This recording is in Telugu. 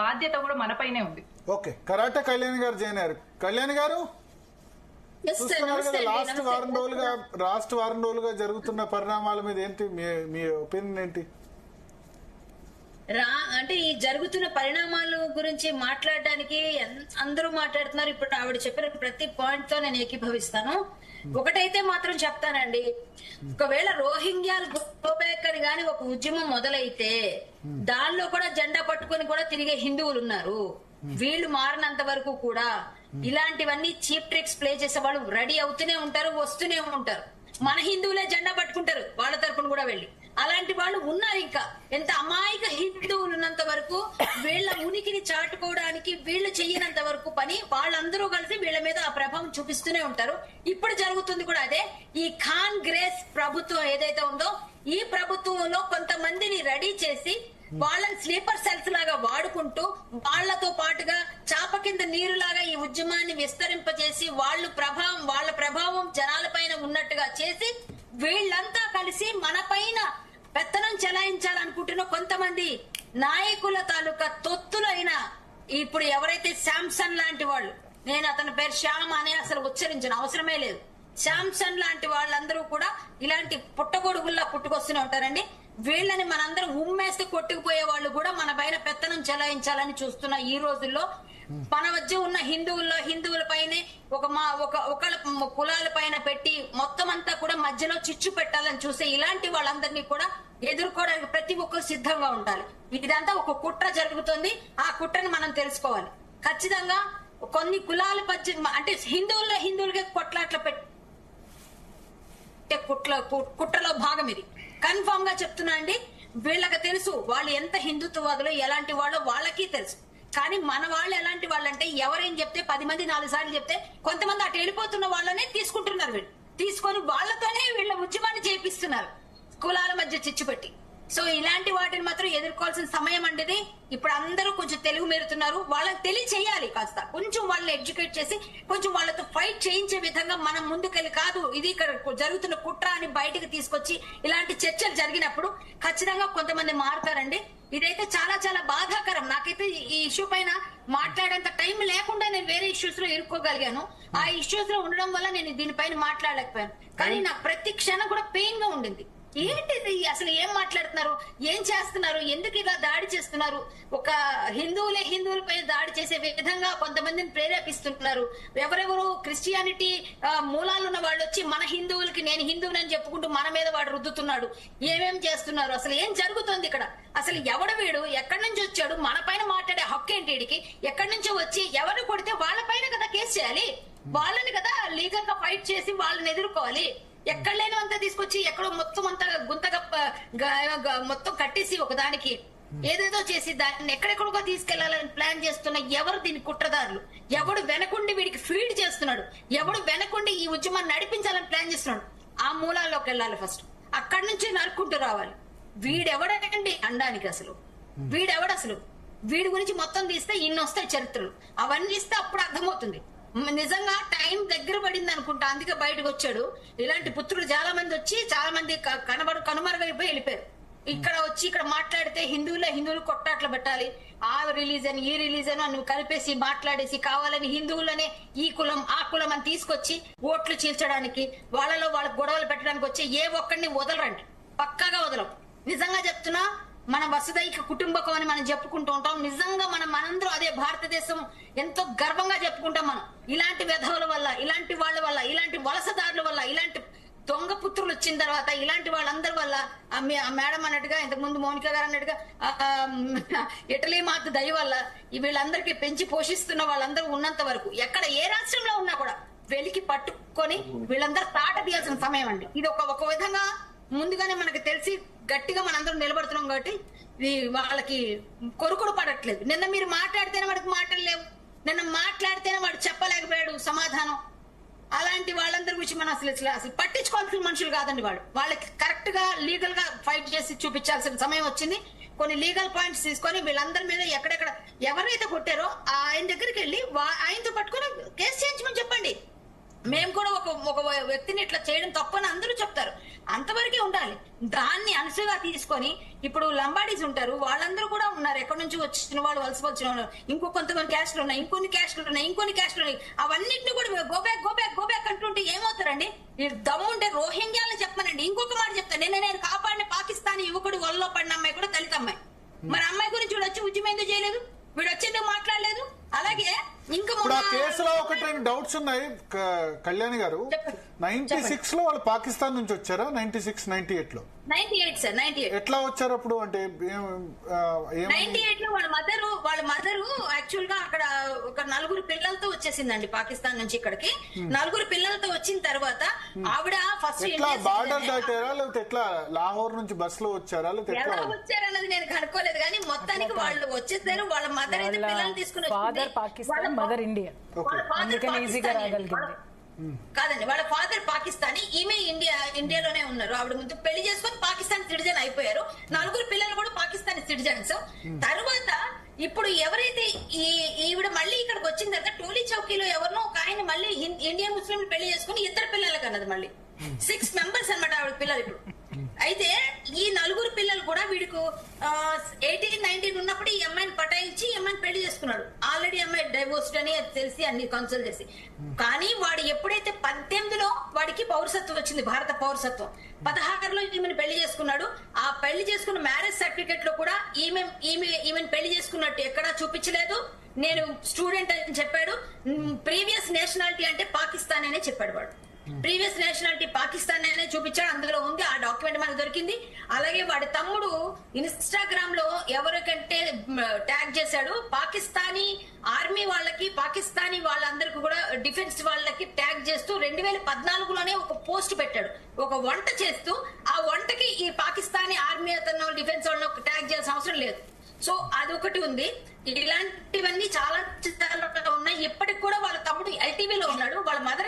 బాధ్యత కూడా మనపైనే ఉంది. ఓకే, కరాటే కళ్యాణి గారు జాయిన్ అయ్యారు. కళ్యాణి గారు చూస్తున్నారు కదా, లాస్ట్ వారం రోజులుగా జరుగుతున్న పరిణామాల మీద ఏంటి మీ ఒపీనియన్ ఏంటి? అంటే ఈ జరుగుతున్న పరిణామాల గురించి మాట్లాడడానికి అందరూ మాట్లాడుతున్నారు. ఇప్పుడు ఆవిడ చెప్పిన ప్రతి పాయింట్ తో నేను ఏకీభవిస్తాను. ఒకటైతే మాత్రం చెప్తానండి, ఒకవేళ రోహింగ్యాలు గోబ్యాక్ అని గాని ఒక ఉద్యమం మొదలైతే దానిలో కూడా జెండా పట్టుకొని కూడా తిరిగే హిందువులు ఉన్నారు. వీళ్ళు మారినంత వరకు కూడా ఇలాంటివన్నీ చీప్ ట్రిక్స్ ప్లే చేసే వాళ్ళు రెడీ అవుతూనే ఉంటారు, వస్తూనే ఉంటారు. మన హిందువులే జెండా పట్టుకుంటారు వాళ్ళ తరపున కూడా వెళ్ళి. అలాంటి వాళ్ళు ఉన్నారు. ఇంకా ఎంత అమాయక హిందువులు ఉన్నంత వరకు వీళ్ళ ఉనికిని చాటుకోవడానికి వీళ్ళు చెయ్యనంత వరకు పని వాళ్ళందరూ కలిసి వీళ్ళ మీద ఆ ప్రభావం చూపిస్తూనే ఉంటారు. ఇప్పుడు జరుగుతుంది కూడా అదే. ఈ ఖాన్ గ్రేస్ ప్రభుత్వం ఏదైతే ఉందో ఈ ప్రభుత్వంలో కొంతమందిని రెడీ చేసి వాళ్ళని స్లీపర్ సెల్స్ లాగా వాడుకుంటూ వాళ్లతో పాటుగా చాప కింద నీరులాగా ఈ ఉద్యమాన్ని విస్తరింపజేసి వాళ్ళ ప్రభావం జనాల పైన ఉన్నట్టుగా చేసి వీళ్ళంతా కలిసి మన పైన పెత్తనం చెలాయించాలనుకుంటున్న కొంతమంది నాయకుల తాలూకా తొత్తులైన ఇప్పుడు ఎవరైతే శాంసన్ లాంటి వాళ్ళు, నేను అతని పేరు శ్యామ్ అని అసలు ఉచ్చరించిన అవసరమే లేదు, శాంసన్ లాంటి వాళ్ళందరూ కూడా ఇలాంటి పుట్టగొడుగుల్లా పుట్టుకొస్తూనే ఉంటారండి. వీళ్ళని మనందరం ఉమ్మేస్తే కొట్టుకుపోయే వాళ్ళు కూడా మన పైన పెత్తనం చెలాయించాలని చూస్తున్న ఈ రోజుల్లో మన మధ్య ఉన్న హిందువుల పైనే ఒకళ్ళ కులాల పైన పెట్టి మొత్తం అంతా కూడా మధ్యలో చిచ్చు పెట్టాలని చూసే ఇలాంటి వాళ్ళందరినీ కూడా ఎదుర్కోవడానికి ప్రతి ఒక్కరు సిద్ధంగా ఉండాలి. ఇదంతా ఒక కుట్ర జరుగుతుంది. ఆ కుట్రని మనం తెలుసుకోవాలి. ఖచ్చితంగా కొన్ని కులాల మధ్య అంటే హిందువులకే కొట్లాట్ల కుట్రలో భాగం ఇది. కన్ఫర్మ్ గా చెప్తున్నా అండి, వీళ్ళకి తెలుసు వాళ్ళు ఎంత హిందుత్వవాదులు ఎలాంటి వాళ్ళో వాళ్ళకి తెలుసు. కానీ మన వాళ్ళు ఎలాంటి వాళ్ళంటే ఎవరేం చెప్తే 10 మంది 4 సార్లు చెప్తే కొంతమంది అటు వెళ్ళిపోతున్న వాళ్ళనే తీసుకుంటున్నారు. వీళ్ళు తీసుకొని వాళ్ళతోనే వీళ్ళ ఉద్యమాన్ని చేపిస్తున్నారు కులాల మధ్య చిచ్చు పెట్టి. సో ఇలాంటి వాటిని మాత్రం ఎదుర్కోవాల్సిన సమయం అండి. ఇప్పుడు అందరూ కొంచెం తెలుగు మేరుతున్నారు. వాళ్ళకి తెలియచేయాలి, కాస్త కొంచెం వాళ్ళని ఎడ్యుకేట్ చేసి కొంచెం వాళ్ళతో ఫైట్ చేయించే విధంగా మనం ముందుకెళ్ళి కాదు ఇది ఇక్కడ జరుగుతున్న కుట్ర అని బయటకు తీసుకొచ్చి ఇలాంటి చర్చలు జరిగినప్పుడు ఖచ్చితంగా కొంతమంది మారుతారండి. ఇదైతే చాలా చాలా బాధాకరం. నాకైతే ఈ ఇష్యూ పైన మాట్లాడేంత టైం లేకుండా నేను వేరే ఇష్యూస్ లో ఇరుక్కోగలిగాను. ఆ ఇష్యూస్ లో ఉండడం వల్ల నేను దీనిపైన మాట్లాడలేకపోయాను. కానీ నాకు ప్రతి క్షణం కూడా పెయిన్ గా ఉండింది. ఏంటిది అసలు, ఏం మాట్లాడుతున్నారు, ఏం చేస్తున్నారు, ఎందుకు ఇలా దాడి చేస్తున్నారు, ఒక హిందువులపై దాడి చేసే విధంగా కొంతమందిని ప్రేరేపిస్తున్నారు. ఎవరెవరు క్రిస్టియానిటీ మూలాలు ఉన్న వాళ్ళు వచ్చి మన హిందువులకి నేను హిందువునని చెప్పుకుంటూ మన మీద వాడు రుద్దుతున్నాడు. ఏమేం చేస్తున్నారు, అసలు ఏం జరుగుతుంది ఇక్కడ, అసలు ఎవడు వీడు, ఎక్కడి నుంచి వచ్చాడు, మన పైన మాట్లాడే హక్కు ఏంటి వీడికి, ఎక్కడి నుంచో వచ్చి ఎవరు కొడితే వాళ్ళ పైన కదా కేసు చేయాలి, వాళ్ళని కదా లీగల్ గా ఫైట్ చేసి వాళ్ళని ఎదుర్కోవాలి. ఎక్కడ లేని అంతా తీసుకొచ్చి ఎక్కడో మొత్తం అంతా గుంతగా మొత్తం కట్టేసి ఒకదానికి ఏదేదో చేసి దాన్ని ఎక్కడెక్కడికో తీసుకెళ్లాలని ప్లాన్ చేస్తున్న ఎవరు దీని కుట్రదారులు, ఎవడు వెనకుండి వీడికి ఫీడ్ చేస్తున్నాడు, ఎవడు వెనకుండి ఈ ఉద్యమాన్ని నడిపించాలని ప్లాన్ చేస్తున్నాడు, ఆ మూలాల్లోకి వెళ్ళాలి. ఫస్ట్ అక్కడి నుంచి నరుక్కుంటూ రావాలి. వీడెవడండి అనడానికి, అసలు వీడెవడసలు, వీడి గురించి మొత్తం తీస్తే ఇన్ని వస్తాయి చరిత్రలు. అవన్నీ ఇస్తే అప్పుడు అర్థమవుతుంది. నిజంగా టైం దగ్గర పడింది అనుకుంటా, అందుకే బయటకు వచ్చాడు. ఇలాంటి పుత్రులు చాలా మంది వచ్చి చాలా మంది కనుమరుగైపోయి వెళ్ళిపోయారు. ఇక్కడ మాట్లాడితే హిందువులు కొట్టాట్లు పెట్టాలి, ఆ రిలీజన్ ఈ రిలీజన్ అని కలిపేసి మాట్లాడేసి కావాలని హిందువులనే ఈ కులం ఆ కులం అని తీసుకొచ్చి ఓట్లు చీల్చడానికి వాళ్ళలో వాళ్ళకి గొడవలు పెట్టడానికి వచ్చి ఏ ఒక్కడిని వదలరండి, పక్కాగా వదలం. నిజంగా చెప్తున్నా, మన వసుదైక కుటుంబకం అని మనం చెప్పుకుంటూ ఉంటాం. నిజంగా మనందరూ అదే భారతదేశం ఎంతో గర్వంగా చెప్పుకుంటాం. మనం ఇలాంటి వెధవుల వల్ల, ఇలాంటి వాళ్ళ వల్ల, ఇలాంటి వలసదారుల వల్ల, ఇలాంటి దొంగ పుత్రులు వచ్చిన తర్వాత ఇలాంటి వాళ్ళందరి వల్ల ఆ మేడం అన్నట్టుగా, ఇంతకు ముందు మౌనిక గారు అన్నట్టుగా ఇటలీ మాత దయ వల్ల వీళ్ళందరికీ పెంచి పోషిస్తున్న వాళ్ళందరూ ఉన్నంత వరకు ఎక్కడ ఏ రాష్ట్రంలో ఉన్నా కూడా వెలికి పట్టుకొని వీళ్ళందరూ తాట తీయాల్సిన సమయం అండి. ఇది ఒక విధంగా ముందుగానే మనకు తెలిసి గట్టిగా మనందరం నిలబడుతున్నాం కాబట్టి వాళ్ళకి కొరుకుడు పడట్లేదు. నిన్న మీరు మాట్లాడితేనే వాడికి మాటలు లేవు, నిన్న మాట్లాడితేనే వాడు చెప్పలేకపోయాడు సమాధానం. అలాంటి వాళ్ళందరి గురించి మనం అసలు పట్టించుకోవాల్సిన మనుషులు కాదండి. వాళ్ళకి కరెక్ట్ గా లీగల్ గా ఫైట్ చేసి చూపించాల్సిన సమయం వచ్చింది. కొన్ని లీగల్ పాయింట్స్ తీసుకొని వీళ్ళందరి మీద ఎక్కడెక్కడ ఎవరైతే కొట్టారో ఆయన దగ్గరికి వెళ్ళి ఆయనతో పట్టుకొని కేసు చేయించమని చెప్పండి. మేము కూడా ఒక వ్యక్తిని ఇట్లా చేయడం తప్పని అందరూ చెప్తారు. అంతవరకే ఉండాలి. దాన్ని అనుసుగా తీసుకొని ఇప్పుడు లంబాడీస్ ఉంటారు, వాళ్ళందరూ కూడా ఉన్నారు, ఎక్కడి నుంచి వచ్చిన వాళ్ళు, వలస వచ్చిన వాళ్ళు, ఇంకో కొంతమంది క్యాస్ట్లు ఉన్నాయి, ఇంకొన్ని క్యాస్ట్లు ఉన్నాయి, అవన్నిటిని కూడా గోబ్యాక్ అంటుంటే ఏమవుతారండి? దమ్ముంటే రోహింగ్యాలను చెప్పమనండి. ఇంకొక మాట చెప్తాను, నేను కాపాడిన పాకిస్తానీ యువకుడు వల్ల పడిన అమ్మాయి కూడా దళిత అమ్మాయి. మరి అమ్మాయి గురించి వీడు వచ్చి ఉద్యమం ఎందుకు చేయలేదు? వీడు వచ్చేందుకు మాట్లాడలేదు? అలాగే ఇంకా ఇప్పుడు ఆ కేసులో ఒకటి రెండు డౌట్స్ ఉన్నాయి కళ్యాణి గారు. 96 లో వాళ్ళు పాకిస్తాన్ నుంచి వచ్చారా? 96, 98 లో? 98 సార్, 98. ఎట్లా వచ్చారు అప్పుడు? అంటే 98 లో వాళ్ళ మదరు యాక్చువల్ గా అక్కడ ఒక 4 పిల్లలతో వచ్చేసిందండి పాకిస్తాన్ నుంచి ఇక్కడికి. 4 పిల్లలతో వచ్చిన తర్వాత ఆవిడ ఫస్ట్ ఎట్లా బార్డర్ దాటారా, లేకపోతే ఎట్లా లాహోర్ నుంచి బస్ లో వచ్చారా, లేకపోతే ఎలా వచ్చారన్నది నేను కనుక్కోలేదు, కానీ మొత్తానికి వాళ్ళు వచ్చేసారు. వాళ్ళ మదర్ అయితే పిల్లల్ని తీసుకుని ఫాదర్ పాకిస్తాన్, మదర్ ఇండియా, అందుకని ఈజీగా రాగలిగింది. కాదండి, వాళ్ళ ఫాదర్ పాకిస్తానీ, ఈమె ఇండియాలోనే ఉన్నారు. ఆవిడ ముందు పెళ్లి చేసుకుని పాకిస్తాన్ సిటిజన్ అయిపోయారు. 4 పిల్లలు కూడా పాకిస్తానీ సిటిజన్స్. తర్వాత ఇప్పుడు ఎవరైతే ఈవిడ మళ్ళీ ఇక్కడికి వచ్చిన తర్వాత టోలీ చౌకీలో ఎవరినో ఒక ఆయన మళ్ళీ ఇండియన్ ముస్లిం పెళ్లి చేసుకుని 2 పిల్లలకు అన్నది మళ్ళీ 6 మెంబర్స్ అన్నమాట ఆవిడ పిల్లలు ఇప్పుడు. అయితే ఈ 4 పిల్లలు కూడా వీడికి 18, 19 ఉన్నప్పుడు ఈ అమ్మాయిని పటాయించి ఈ అమ్మాయిని పెళ్లి చేసుకున్నాడు. ఆల్రెడీ అమ్మాయి డైవోర్స్డ్ అని తెలిసి అన్ని కన్సల్ట్ చేసి. కానీ వాడు ఎప్పుడైతే 18లో వాడికి పౌరసత్వం వచ్చింది, భారత పౌరసత్వం, 16లో ఈమెను పెళ్లి చేసుకున్నాడు. ఆ పెళ్లి చేసుకున్న మ్యారేజ్ సర్టిఫికెట్ లో కూడా ఈమెను పెళ్లి చేసుకున్నట్టు ఎక్కడా చూపించలేదు. నేను స్టూడెంట్ అని చెప్పాడు. ప్రీవియస్ నేషనాలిటీ అంటే పాకిస్తాన్ అనే చెప్పాడు వాడు. ప్రీవియస్ నేషనాలిటీ పాకిస్తాన్ అనే చూపించాడు, అందులో ఉంది, ఆ డాక్యుమెంట్ మనకు దొరికింది. అలాగే వాడి తమ్ముడు ఇన్స్టాగ్రామ్ లో ఎవరికంటే ట్యాగ్ చేశాడు, పాకిస్తానీ ఆర్మీ వాళ్ళకి, పాకిస్తానీ వాళ్ళందరికీ కూడా డిఫెన్స్ వాళ్ళకి ట్యాగ్ చేస్తూ 2014లోనే ఒక పోస్ట్ పెట్టాడు, ఒక వంట చేస్తూ. ఆ వంటకి ఈ పాకిస్తానీ ఆర్మీ అతను డిఫెన్స్ వాళ్ళని ట్యాగ్ చేయాల్సిన అవసరం లేదు. సో అదొకటి ఉంది. ఇలాంటివన్నీ చాలా ఉన్నాయి. ఇప్పటికి కూడా వాళ్ళ తమ్ముడు ఎల్టీవీలో ఉన్నాడు, వాళ్ళ మదర్